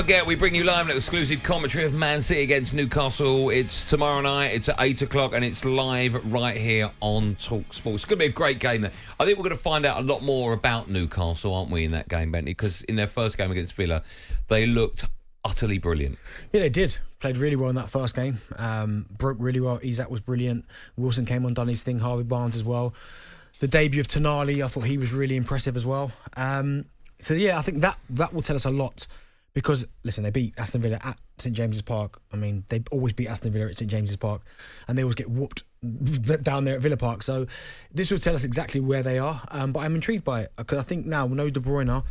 forget, we bring you live and exclusive commentary of Man City against Newcastle. It's tomorrow night, it's at 8 o'clock, and it's live right here on talkSPORT. It's going to be a great game there. I think we're going to find out a lot more about Newcastle, aren't we, in that game, Bentley? Because in their first game against Villa, they looked utterly brilliant. Yeah, they did. Played really well in that first game. Broke really well. Isak was brilliant. Wilson came on, done his thing. Harvey Barnes as well. The debut of Tonali, I thought he was really impressive as well. So, yeah, I think that will tell us a lot. Because, listen, they beat Aston Villa at St James's Park. I mean, they always beat Aston Villa at St James's Park. And they always get whooped down there at Villa Park. So this will tell us exactly where they are. But I'm intrigued by it. Because I think now, no De Bruyne,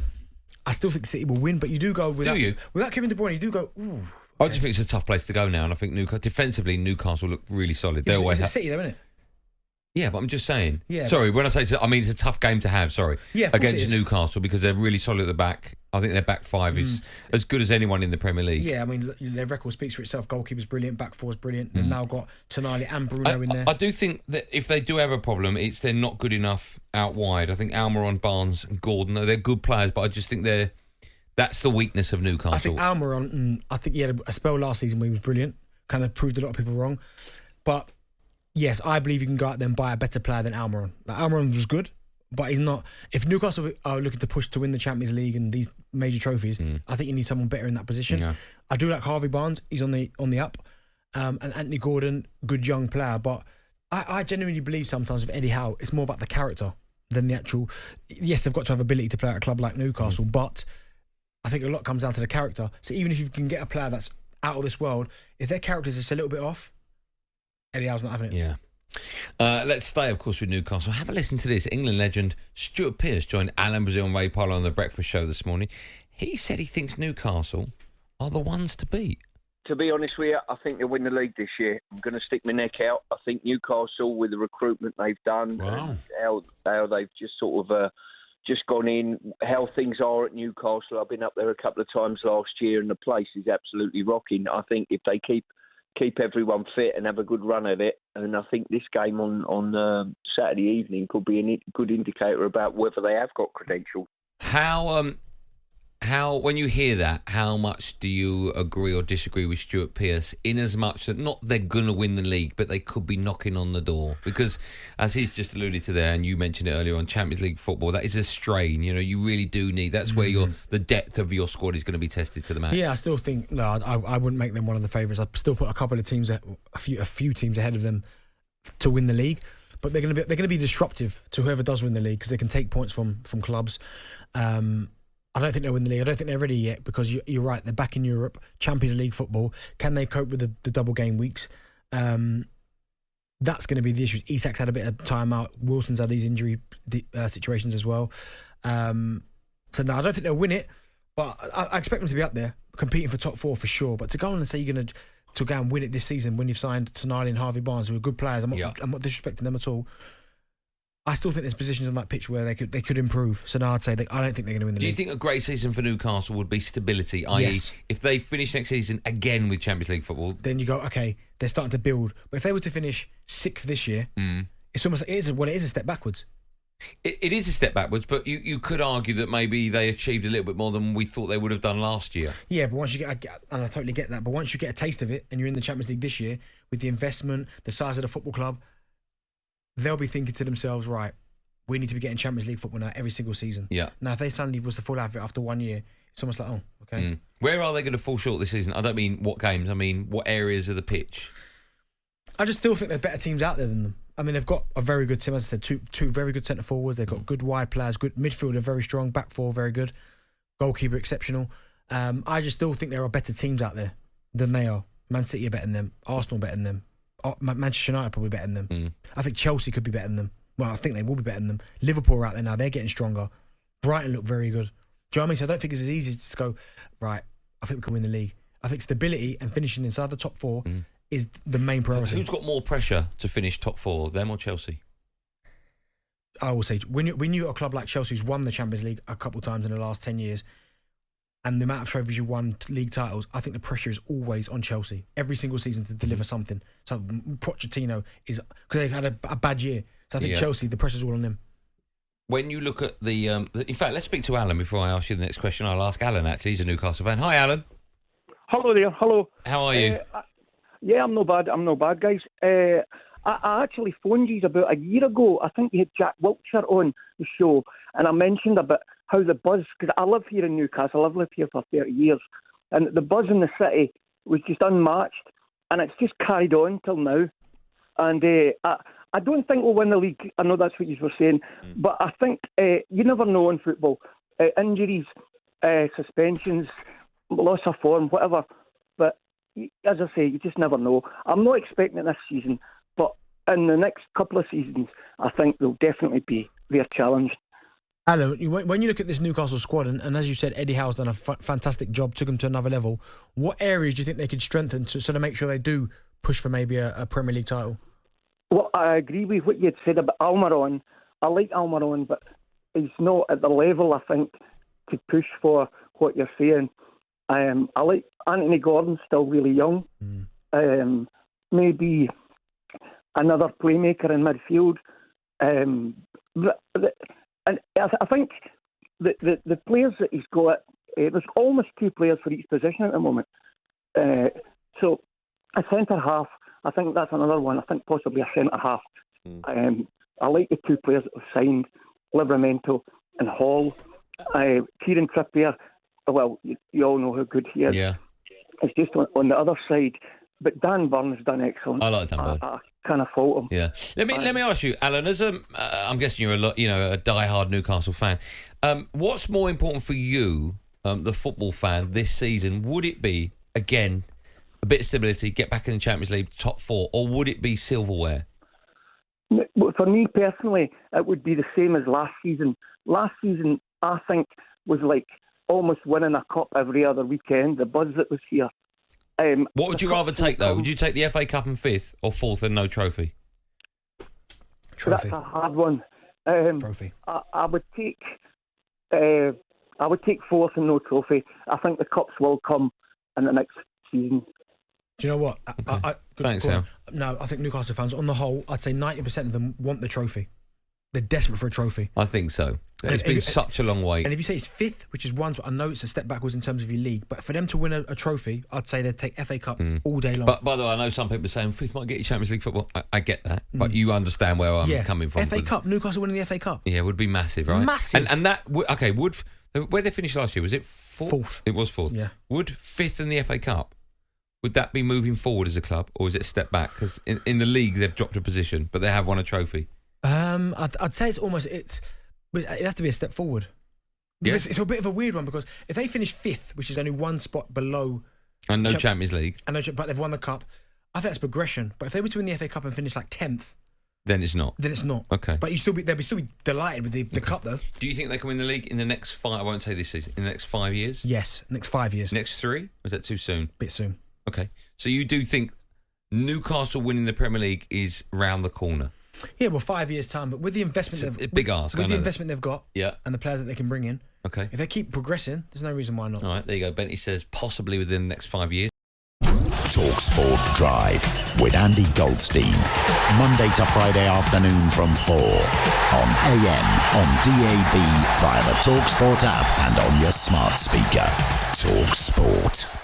I still think City will win. But you do go without... Do you? Without Kevin De Bruyne, you do go, ooh. Okay. I just think it's a tough place to go now. And I think defensively, Newcastle look really solid. It's City, though, isn't it? Yeah, but I'm just saying. Yeah, sorry, when I say I mean it's a tough game to have, yeah, against Newcastle because they're really solid at the back. I think their back five is as good as anyone in the Premier League. Yeah, I mean, their record speaks for itself. Goalkeeper's brilliant, back four's brilliant. They've now got Tonali and Bruno in there. I do think that if they do have a problem, it's they're not good enough out wide. I think Almiron, Barnes and Gordon, they're good players, but I just think that's the weakness of Newcastle. I think Almiron, I think he had a spell last season where he was brilliant. Kind of proved a lot of people wrong. But... yes, I believe you can go out there and buy a better player than Almiron. Like, Almiron was good, but he's not... if Newcastle are looking to push to win the Champions League and these major trophies, I think you need someone better in that position. Yeah. I do like Harvey Barnes. He's on the up. And Anthony Gordon, good young player. But I genuinely believe sometimes with Eddie Howe, it's more about the character than the actual... yes, they've got to have ability to play at a club like Newcastle, but I think a lot comes down to the character. So even if you can get a player that's out of this world, if their character's just a little bit off, Eddie Howe's not having it. Yeah. Let's stay, of course, with Newcastle. Have a listen to this. England legend Stuart Pearce joined Alan Brazil and Ray Parlour on the Breakfast Show this morning. He said he thinks Newcastle are the ones to beat. To be honest with you, I think they'll win the league this year. I'm going to stick my neck out. I think Newcastle, with the recruitment they've done, wow, and how they've just sort of just gone in, how things are at Newcastle. I've been up there a couple of times last year, and the place is absolutely rocking. I think if they keep everyone fit and have a good run at it. And I think this game on Saturday evening could be a good indicator about whether they have got credentials. How when you hear that, how much do you agree or disagree with Stuart Pearce in as much that not they're going to win the league, but they could be knocking on the door? Because as he's just alluded to there, and you mentioned it earlier on, Champions League football, that is a strain. You know, you really do need, that's where the depth of your squad is going to be tested to the max. Yeah, I still think, no, I wouldn't make them one of the favourites. I'd still put a couple of teams, a few teams ahead of them to win the league. But they're going to be disruptive to whoever does win the league because they can take points from clubs. I don't think they'll win the league. I don't think they're ready yet because you're right. They're back in Europe, Champions League football. Can they cope with the double game weeks? That's going to be the issue. Isak's had a bit of time out. Wilson's had these injury situations as well. So no, I don't think they'll win it, but I expect them to be up there competing for top four for sure. But to go on and say you're going to go and win it this season when you've signed Tonali and Harvey Barnes, who are good players, I'm not disrespecting them at all. I still think there's positions on that pitch where they could improve. So now I'd say I don't think they're going to win the league. Do you think a great season for Newcastle would be stability? I.e., yes. If they finish next season again with Champions League football, then you go, okay, they're starting to build. But if they were to finish 6th this year, it's almost it is a step backwards. It is a step backwards, but you could argue that maybe they achieved a little bit more than we thought they would have done last year. Yeah, but once you and I totally get that, but once you get a taste of it and you're in the Champions League this year with the investment, the size of the football club, they'll be thinking to themselves, right, we need to be getting Champions League football now every single season. Yeah. Now, if they suddenly was to fall out of it after 1 year, it's almost like, oh, okay. Where are they going to fall short this season? I don't mean what games. I mean what areas of the pitch. I just still think there's better teams out there than them. I mean, they've got a very good team. As I said, two very good centre forwards. They've got good wide players, good midfielder, very strong. Back four, very good. Goalkeeper, exceptional. I just still think there are better teams out there than they are. Man City are better than them. Arsenal better than them. Manchester United are probably better than them. I think Chelsea could be better than them. Well, I think they will be better than them. Liverpool are out there now. They're getting stronger. Brighton look very good. Do you know what I mean? So I don't think it's as easy to go, right, I think we can win the league. I think stability and finishing inside the top four is the main priority. Who's got more pressure to finish top four, them or Chelsea? I will say, when you're a club like Chelsea who's won the Champions League a couple of times in the last 10 years, and the amount of trophies you won, league titles, I think the pressure is always on Chelsea every single season to deliver something. So Pochettino is, because they've had a bad year. So I think Chelsea, the pressure's all on them. When you look at in fact, let's speak to Alan before I ask you the next question. I'll ask Alan, actually. He's a Newcastle fan. Hi, Alan. Hello there. Hello. How are you? Yeah, I'm no bad, guys. I actually phoned you about a year ago. I think you had Jack Wiltshire on the show, and I mentioned about how the buzz, because I live here in Newcastle, I've lived here for 30 years, and the buzz in the city was just unmatched, and it's just carried on till now. And I don't think we'll win the league. I know that's what you were saying, but I think you never know in football. Injuries, suspensions, loss of form, whatever. But as I say, you just never know. I'm not expecting it this season, but in the next couple of seasons, I think they'll definitely be their challenge. Alan, when you look at this Newcastle squad, and as you said, Eddie Howe's done a fantastic job, took them to another level. What areas do you think they could strengthen to sort of make sure they do push for maybe a Premier League title? Well, I agree with what you had said about Almiron. I like Almiron, but he's not at the level, I think, to push for what you're saying. I like Anthony Gordon, still really young. Maybe another playmaker in midfield. And I think the players that he's got, there's almost two players for each position at the moment. So a centre-half, I think that's another one. I think possibly a centre-half. I like the two players that have signed, Livramento and Hall. Kieran Trippier, well, you all know how good he is. Yeah. It's just on the other side. But Dan Burn has done excellent. I like Dan Burn. I kind of fault him. Yeah. Let me ask you, Alan. As I'm guessing you're a die-hard Newcastle fan. What's more important for you, the football fan, this season? Would it be again a bit of stability, get back in the Champions League, top four, or would it be Silverware? For me personally, it would be the same as last season. Last season, I think, was like almost winning a cup every other weekend. The buzz that was here. What would you rather take, though? Would you take the FA Cup and fifth, or fourth and no trophy? Trophy. That's a hard one. Trophy. I would take fourth and no trophy. I think the cups will come in the next season. Do you know what? Okay. Thanks, Sam. No, I think Newcastle fans, on the whole, I'd say 90% of them want the trophy. They're desperate for a trophy. I think so. It's been such a long wait. And if you say it's fifth, which is one, I know it's a step backwards in terms of your league, but for them to win a trophy, I'd say they'd take FA Cup all day long. But by the way, I know some people are saying fifth might get you Champions League football. I get that, but you understand where I'm coming from. FA Cup, Newcastle winning the FA Cup. Yeah, it would be massive, right? Massive. And that, okay, where they finished last year, was it fourth? It was fourth. Yeah. Would fifth in the FA Cup, would that be moving forward as a club, or is it a step back? Because in the league, they've dropped a position, but they have won a trophy. I'd say it'd have to be a step forward. Because it's a bit of a weird one, because if they finish fifth, which is only one spot below, and no Champions League, but they've won the cup, I think that's progression. But if they were to win the FA Cup and finish like 10th, then it's not. Okay. But they'd still be delighted with the cup, though. Do you think they can win the league in the next 5? I won't say this season. In the next 5 years? Yes, next 5 years. Next 3? Or is that too soon? Bit soon. Okay. So you do think Newcastle winning the Premier League is round the corner? Yeah, well, 5 years' time, but with the investment, investment they've got, and the players that they can bring in, okay, if they keep progressing, there's no reason why not. All right, there you go. Bentley says possibly within the next 5 years. talkSPORT Drive with Andy Goldstein, Monday to Friday afternoon from 4 on AM, on DAB, via the talkSPORT app, and on your smart speaker. talkSPORT.